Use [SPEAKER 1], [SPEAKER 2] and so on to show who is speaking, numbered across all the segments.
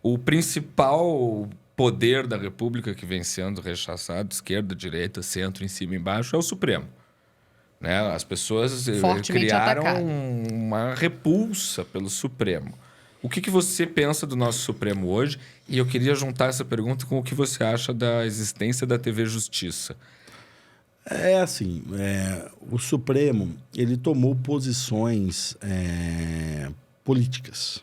[SPEAKER 1] o principal poder da República que vem sendo rechaçado, esquerda, direita, centro, em cima e embaixo, é o Supremo. Né? As pessoas criaram uma repulsa pelo Supremo. O que você pensa do nosso Supremo hoje? E eu queria juntar essa pergunta com o que você acha da existência da TV Justiça.
[SPEAKER 2] É assim, o Supremo ele tomou posições políticas,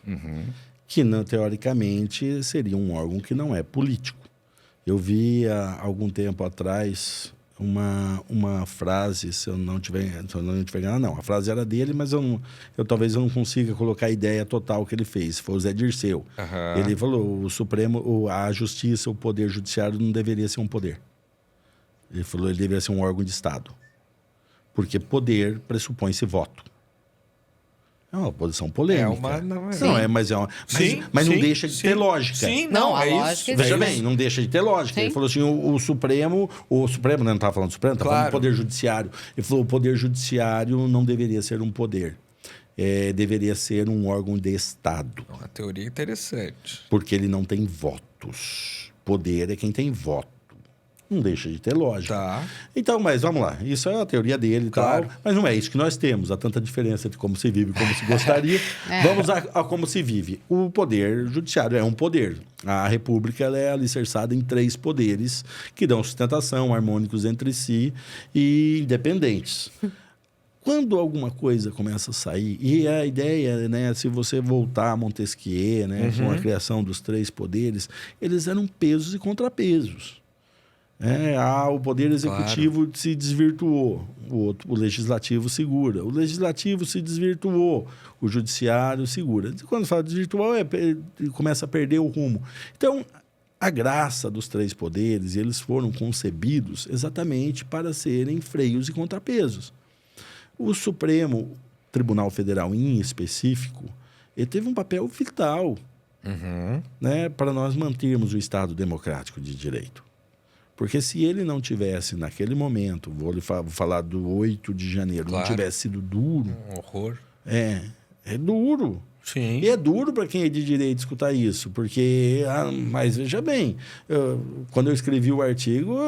[SPEAKER 2] que não, teoricamente seria um órgão que não é político. Eu vi há algum tempo atrás uma frase, se eu não tiver enganado, não. A frase era dele, mas talvez eu não consiga colocar a ideia total que ele fez. Foi o Zé Dirceu. Ele falou: o Supremo, a Justiça, o Poder Judiciário não deveria ser um poder. Ele falou que ele deveria ser um órgão de Estado. Porque poder pressupõe-se voto. É uma posição polêmica. Mas não deixa de ter lógica.
[SPEAKER 1] Sim, não, é isso.
[SPEAKER 2] Veja bem, não deixa de ter lógica. Sim. Ele falou assim, o Supremo, não estava falando do Supremo, estava falando do Poder Judiciário. Ele falou, o Poder Judiciário não deveria ser um poder. Deveria ser um órgão de Estado.
[SPEAKER 1] Uma teoria interessante.
[SPEAKER 2] Porque ele não tem votos. Poder é quem tem voto. Não deixa de ter lógica.
[SPEAKER 1] Tá.
[SPEAKER 2] Então, mas vamos lá. Isso é a teoria dele e tal. Mas não é isso que nós temos. Há tanta diferença de como se vive e como se gostaria. Vamos a como se vive. O poder judiciário é um poder. A República ela é alicerçada em 3 poderes que dão sustentação, harmônicos entre si e independentes. Quando alguma coisa começa a sair, e a ideia, né, se você voltar a Montesquieu, né, com a criação dos 3 poderes, eles eram pesos e contrapesos. O poder executivo se desvirtuou, o legislativo segura. O legislativo se desvirtuou, o judiciário segura. Quando fala desvirtuou, começa a perder o rumo. Então, a graça dos 3 poderes, eles foram concebidos exatamente para serem freios e contrapesos. O Supremo Tribunal Federal, em específico, ele teve um papel vital né, para nós mantermos o Estado democrático de direito. Porque se ele não tivesse, naquele momento, vou falar do 8 de janeiro, não tivesse sido duro...
[SPEAKER 1] Um horror.
[SPEAKER 2] É duro.
[SPEAKER 1] Sim.
[SPEAKER 2] E é duro para quem é de direito escutar isso, porque... mas veja bem, quando eu escrevi o artigo,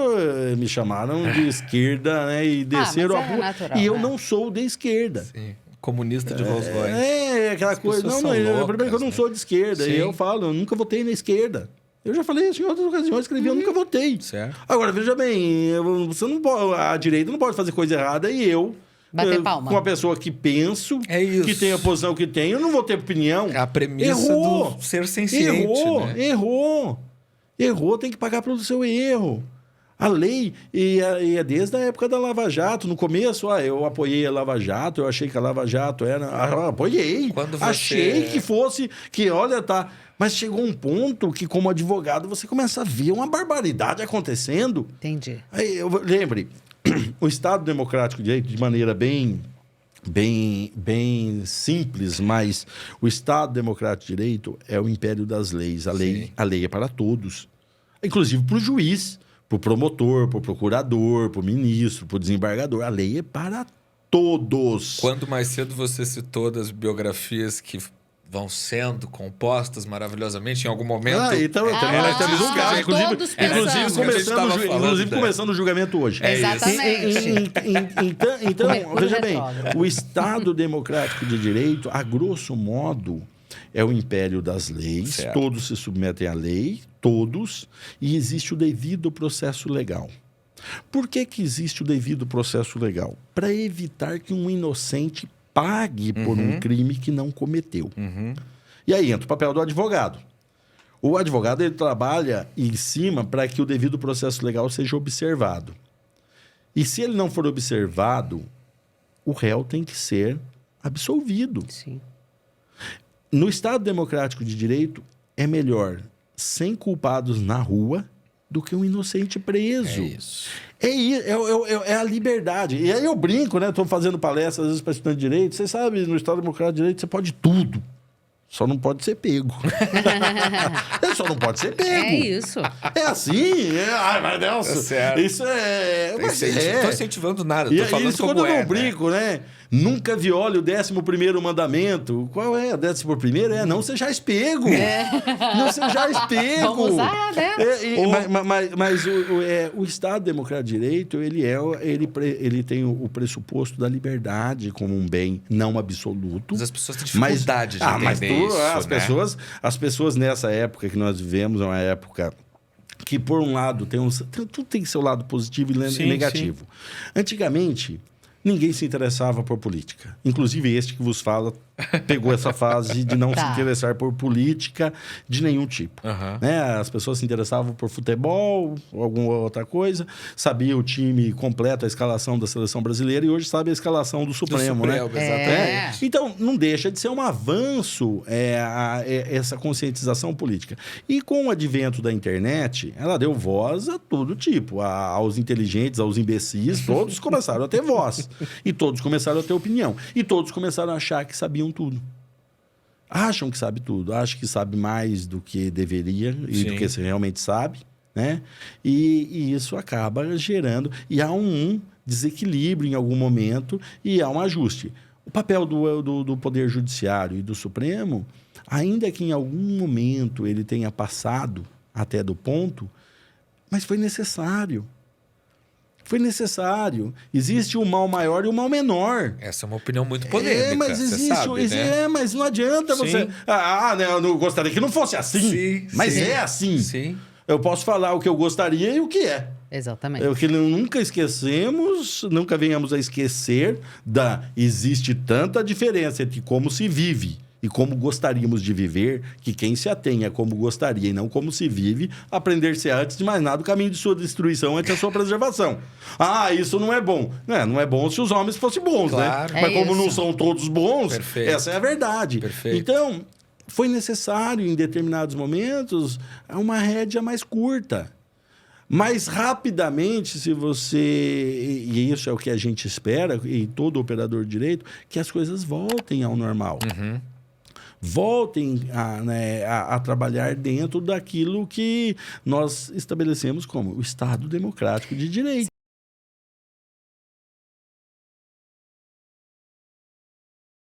[SPEAKER 2] me chamaram de esquerda, né, e desceram a rua.
[SPEAKER 3] Natural,
[SPEAKER 2] e eu não sou de esquerda.
[SPEAKER 1] Sim. Comunista de Rolls Royce.
[SPEAKER 2] Aquela coisa... Primeiro que eu não sou de esquerda. Sim. E eu falo, eu nunca votei na esquerda. Eu já falei isso em outras ocasiões, escrevi, eu nunca votei.
[SPEAKER 1] Certo.
[SPEAKER 2] Agora, veja bem, você não pode, a direita não pode fazer coisa errada e eu,
[SPEAKER 3] bater palma.
[SPEAKER 2] Com uma pessoa que penso, que tem a posição que tem, eu não vou ter opinião.
[SPEAKER 1] É a premissa do ser senciente.
[SPEAKER 2] Errou, tem que pagar pelo seu erro. A lei, e é desde a época da Lava Jato, no começo, eu apoiei a Lava Jato, eu achei que a Lava Jato era... apoiei. Achei que fosse, Mas chegou um ponto que, como advogado, você começa a ver uma barbaridade acontecendo.
[SPEAKER 3] Entendi.
[SPEAKER 2] Lembre, o Estado Democrático de Direito, de maneira bem simples, mas o Estado Democrático de Direito é o império das leis. A lei é para todos, inclusive para o juiz, para o promotor, para o procurador, para o ministro, para o desembargador. A lei é para todos.
[SPEAKER 1] Quando mais cedo você citou das biografias que vão sendo compostas maravilhosamente em algum momento.
[SPEAKER 2] Então, também nós temos um caso, inclusive começando o julgamento hoje.
[SPEAKER 3] Exatamente.
[SPEAKER 2] Então, veja bem, o Estado Democrático de Direito, a grosso modo, é o império das leis, certo. Todos se submetem à lei, todos, e existe o devido processo legal. Por que existe o devido processo legal? Para evitar que um inocente pague por um crime que não cometeu. E aí entra o papel do advogado. O advogado ele trabalha em cima para que o devido processo legal seja observado. E se ele não for observado, o réu tem que ser absolvido.
[SPEAKER 3] Sim.
[SPEAKER 2] No Estado Democrático de Direito, é melhor 100 culpados na rua do que um inocente preso.
[SPEAKER 1] É isso.
[SPEAKER 2] É a liberdade. E aí eu brinco, né? Estou fazendo palestras, às vezes, para estudante de direito. Você sabe, no Estado Democrático de Direito, você pode tudo. Só não pode ser pego. Ele só não pode ser pego.
[SPEAKER 3] É isso.
[SPEAKER 2] É assim? Ai, mas Nelson,
[SPEAKER 1] certo.
[SPEAKER 2] isso é...
[SPEAKER 1] Não tô incentivando nada,
[SPEAKER 2] E
[SPEAKER 1] tô
[SPEAKER 2] aí,
[SPEAKER 1] falando
[SPEAKER 2] isso
[SPEAKER 1] como
[SPEAKER 2] quando eu
[SPEAKER 1] é,
[SPEAKER 2] não brinco, né? Nunca viole o 11º mandamento. Qual é? O 11º? Não sejais pego. Não sejais pego.
[SPEAKER 3] Vamos usar, né?
[SPEAKER 2] Mas o Estado Democrático de Direito, ele tem o pressuposto da liberdade como um bem não absoluto.
[SPEAKER 1] Mas as pessoas têm dificuldade de entender isso,
[SPEAKER 2] as pessoas nessa época que nós vivemos, é uma época que, por um lado, tudo tem seu lado positivo e negativo. Sim. Antigamente, ninguém se interessava por política. Inclusive, este que vos fala pegou essa fase de não se interessar por política de nenhum tipo. Né? As pessoas se interessavam por futebol, ou alguma outra coisa, sabia o time completo, a escalação da seleção brasileira, e hoje sabe a escalação do Supremo, né?
[SPEAKER 1] Exatamente.
[SPEAKER 2] Então, não deixa de ser um avanço essa conscientização política. E com o advento da internet, ela deu voz a todo tipo, aos inteligentes, aos imbecis, todos começaram a ter voz. E todos começaram a ter opinião. E todos começaram a achar que sabiam tudo. Acham que sabe tudo. Acham que sabe mais do que deveria e do que se realmente sabe. Né? E isso acaba gerando... E há um desequilíbrio em algum momento e há um ajuste. O papel do Poder Judiciário e do Supremo, ainda que em algum momento ele tenha passado até do ponto, mas foi necessário. Foi necessário. Existe o mal maior e o mal menor.
[SPEAKER 1] Essa é uma opinião muito polêmica,
[SPEAKER 2] mas existe,
[SPEAKER 1] sabe, né?
[SPEAKER 2] mas não adianta você... né, eu não gostaria que não fosse assim. Mas é assim.
[SPEAKER 1] Sim.
[SPEAKER 2] Eu posso falar o que eu gostaria e o que é.
[SPEAKER 3] Exatamente.
[SPEAKER 2] O que nunca esquecemos, nunca venhamos a esquecer existe tanta diferença entre como se vive e como gostaríamos de viver, que quem se atém a como gostaria e não como se vive, aprender-se antes de mais nada o caminho de sua destruição antes da sua preservação. Isso não é bom. Não é bom se os homens fossem bons,
[SPEAKER 1] claro.
[SPEAKER 2] Né? Mas como não são todos bons, essa é a verdade.
[SPEAKER 1] Perfeito.
[SPEAKER 2] Então, foi necessário, em determinados momentos, uma rédea mais curta. Mas, rapidamente, se você... E isso é o que a gente espera, e todo operador de direito, que as coisas voltem ao normal. Voltem a trabalhar dentro daquilo que nós estabelecemos como o Estado Democrático de Direito.